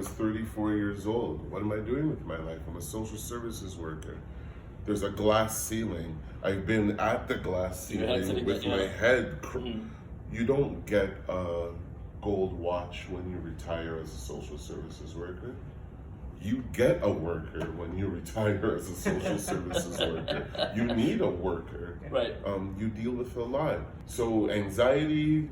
was 34 years old. What am I doing with my life? I'm a social services worker. There's a glass ceiling. I've been at the glass ceiling with my head. You don't get a gold watch when you retire as a social services worker. You get a worker when you retire as a social services worker. You need a worker. Right. You deal with a lot. So anxiety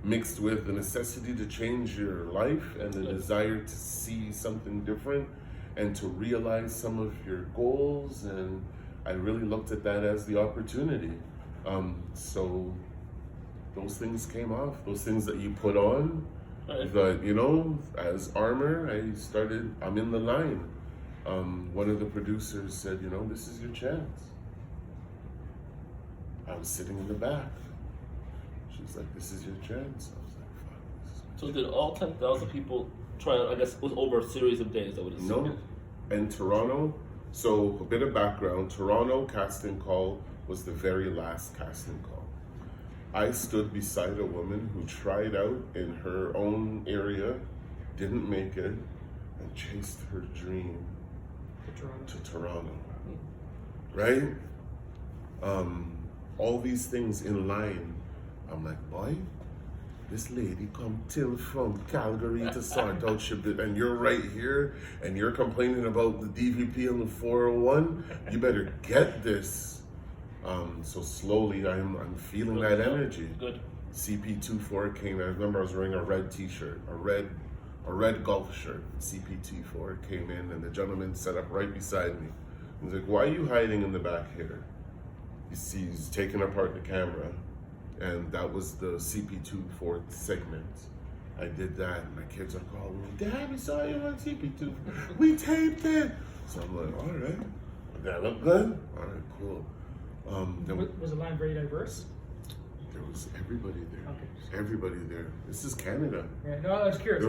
mixed with the necessity to change your life and the desire to see something different and to realize some of your goals, and I really looked at that as the opportunity. So those things came off, those things that you put on, that, you know, as armor, I'm in the line. One of the producers said, you know, this is your chance. I was sitting in the back. She was like, this is your chance. I was like, fuck, this is my So chance. did all 10,000 people try, I guess it was over a series of days, I would assume? No. And Toronto, so a bit of background, Toronto casting call was the very last casting call. I stood beside a woman who tried out in her own area, didn't make it, and chased her dream to Toronto. Right? All these things in line. I'm like, boy, this lady come till from Calgary to sort out shit, and you're right here, and you're complaining about the DVP and the 401. You better get this. So slowly, I'm feeling that energy. Good. CP24 came. I remember I was wearing a red T-shirt, a red golf shirt. CP24 came in, and the gentleman sat up right beside me. He's like, "Why are you hiding in the back here?" He's taking apart the camera, and that was the CP24 segment. I did that, and my kids are calling me, "Dad, we saw you on CP2. We taped it." So I'm like, "All right, that look good. All right, cool." Was the line very diverse? There was everybody there. Okay. Everybody there. This is Canada. Yeah, no, I was curious.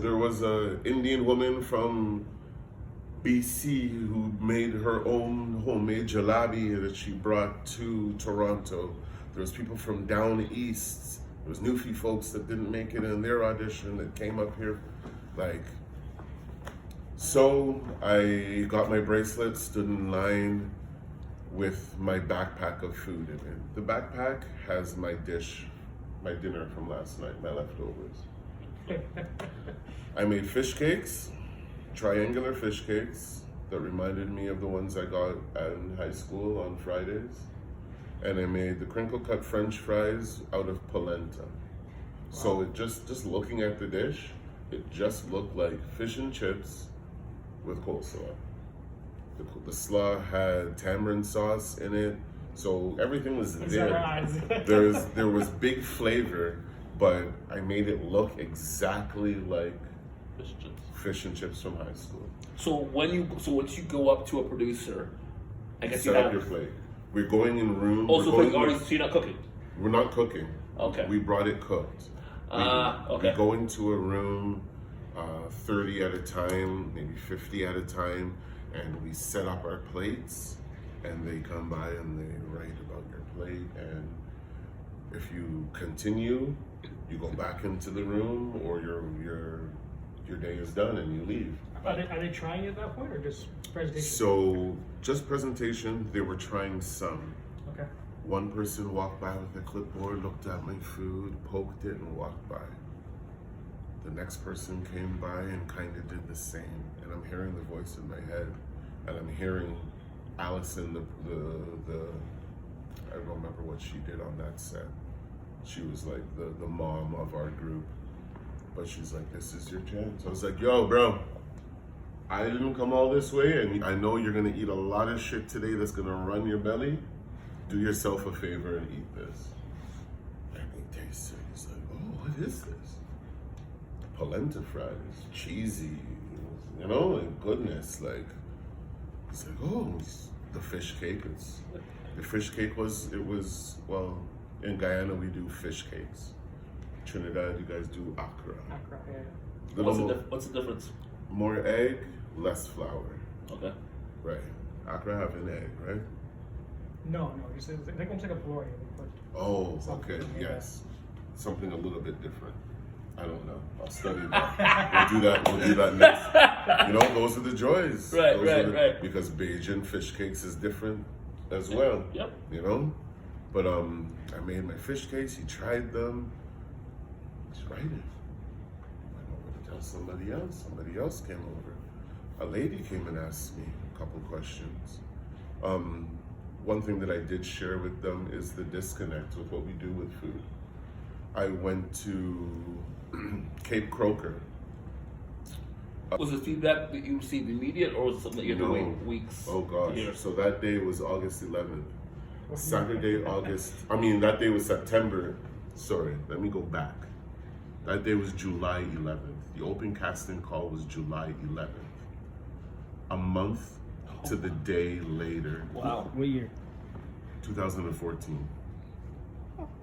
There was a Indian woman from BC who made her own homemade jalebi that she brought to Toronto. There was people from down east. There was Newfie folks that didn't make it in their audition that came up here. So I got my bracelet, stood in line with my backpack of food in it. The backpack has my dinner from last night, my leftovers. I made fish cakes, triangular fish cakes that reminded me of the ones I got in high school on Fridays. And I made the crinkle cut French fries out of polenta. So it just looking at the dish, it just looked like fish and chips with coleslaw. The slaw had tamarind sauce in it, so everything was there. There was big flavor, but I made it look exactly like fish and chips from high school. So once you go up to a producer, I guess set up your plate. We're going in room. Also, so you're not cooking. We're not cooking. Okay. We brought it cooked. Okay. We go into a room, 30 at a time, maybe 50 at a time. And we set up our plates, and they come by and they write about your plate. And if you continue, you go back into the room, or your day is done and you leave. Are they trying at that point, or just presentation? So just presentation. They were trying some. Okay. One person walked by with a clipboard, looked at my food, poked it, and walked by. The next person came by and kind of did the same, and I'm hearing the voice in my head, and I'm hearing Allison, the I don't remember what she did on that set. She was like the mom of our group, but she's like, "This is your chance." I was like, "Yo, bro, I didn't come all this way, and I know you're gonna eat a lot of shit today that's gonna run your belly. Do yourself a favor and eat this." And he tasted it. He's like, "Oh, what is this?" Polenta fries, cheesy, you know, like goodness. Like, he's like, "Oh, it's the fish cake." The fish cake was well, in Guyana we do fish cakes. Trinidad, you guys do akra. Accra, Little What's the difference? more egg, less flour. Okay. Right. Akra have an egg, right? No, just I think almost like a Gloria. Oh, okay, yes. Something a little bit different. I don't know. I'll study that. We'll do that next. You know, those are the joys. Right. Because Bajan fish cakes is different as well. Yep. You know? But I made my fish cakes, he tried them. He's right. I went over to tell somebody else. Somebody else came over. A lady came and asked me a couple questions. One thing that I did share with them is the disconnect with what we do with food. I went to Cape Croker. Was the feedback that you received immediate, or was it something that you had to wait weeks? Oh gosh. to hear? So that day was August 11th. That day was September. Sorry, let me go back. That day was July 11th. The open casting call was July 11th. A month to the day later. Wow. What year? 2014.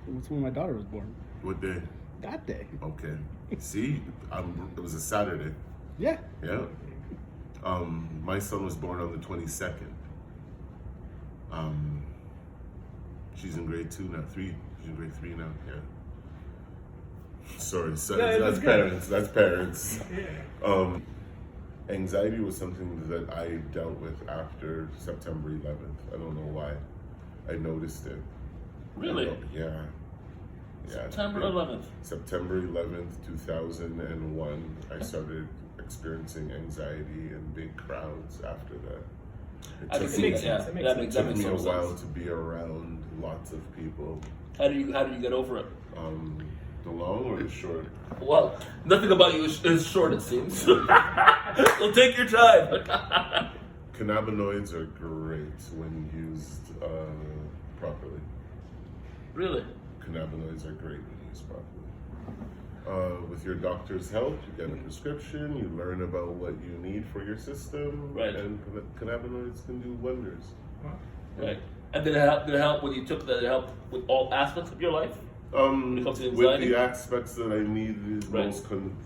That's when my daughter was born. What day? That day. Okay. See, it was a Saturday. Yeah. Yeah. My son was born on the 22nd. She's in grade 2 now, 3. She's in grade 3 now, yeah. Sorry, so that's parents. That's parents. Yeah. Anxiety was something that I dealt with after September 11th. I don't know why. I noticed it. Really? Yeah. September 11th. September 11th, 2001, I started experiencing anxiety in big crowds after that. I can It see makes that. sense. Yeah, It that makes makes took me a total while sense. to be around lots of people. How do you get over it? The long or the short? Well, nothing about you is short, it seems. So take your time. Cannabinoids are great when used properly. Really? Cannabinoids are great when used properly. With your doctor's help, you get a prescription, you learn about what you need for your system, Right. and cannabinoids can do wonders. Right. And did it help when you took that? Did it help with all aspects of your life? When it comes to With anxiety? the aspects that I needed Right.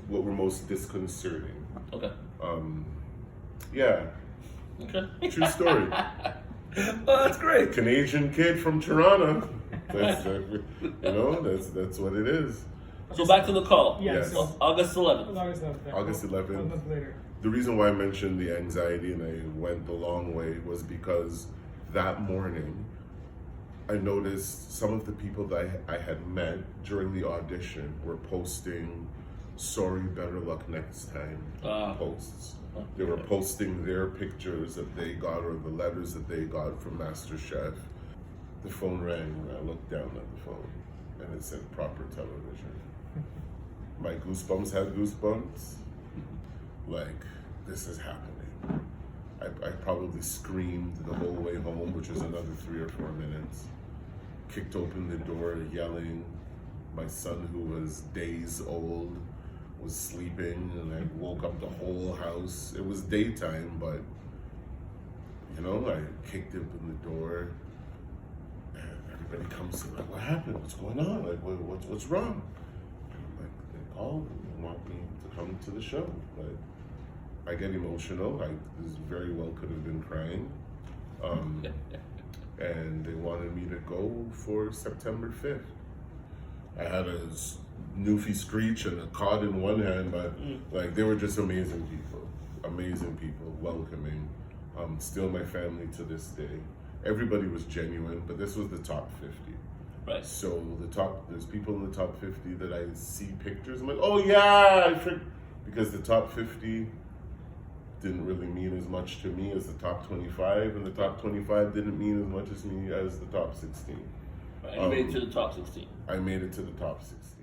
what were most disconcerting. Okay. Yeah, Okay. true story. Oh, that's great. Canadian kid from Toronto. That's what it is. So back to the call. Yes. So August 11th. August 11th. August A month later. The reason why I mentioned the anxiety and I went the long way was because that morning I noticed some of the people that I had met during the audition were posting "sorry, better luck next time" posts. They were posting their pictures that they got or the letters that they got from Masterchef. The phone rang and I looked down at the phone and it said proper television. My goosebumps had goosebumps. Like, this is happening. I probably screamed the whole way home, which was another 3 or 4 minutes. Kicked open the door yelling. My son, who was days old, was sleeping, and I woke up the whole house. It was daytime, but I kicked open the door. And everybody comes in, like, what happened? What's going on? Like, what's wrong? Like, they called and want me to come to the show. Like, I get emotional. This very well could have been crying. And they wanted me to go for September 5th. I had a Newfie Screech and a cod in one hand, but like, they were just amazing people, welcoming. Still my family to this day. Everybody was genuine, but this was the top 50. Right. So there's people in the top 50 that I see pictures. I'm like, oh yeah, because the top 50 didn't really mean as much to me as the top 25, and the top 25 didn't mean as much as me as the top 16. Right. You made it to the top 16. I made it to the top 16.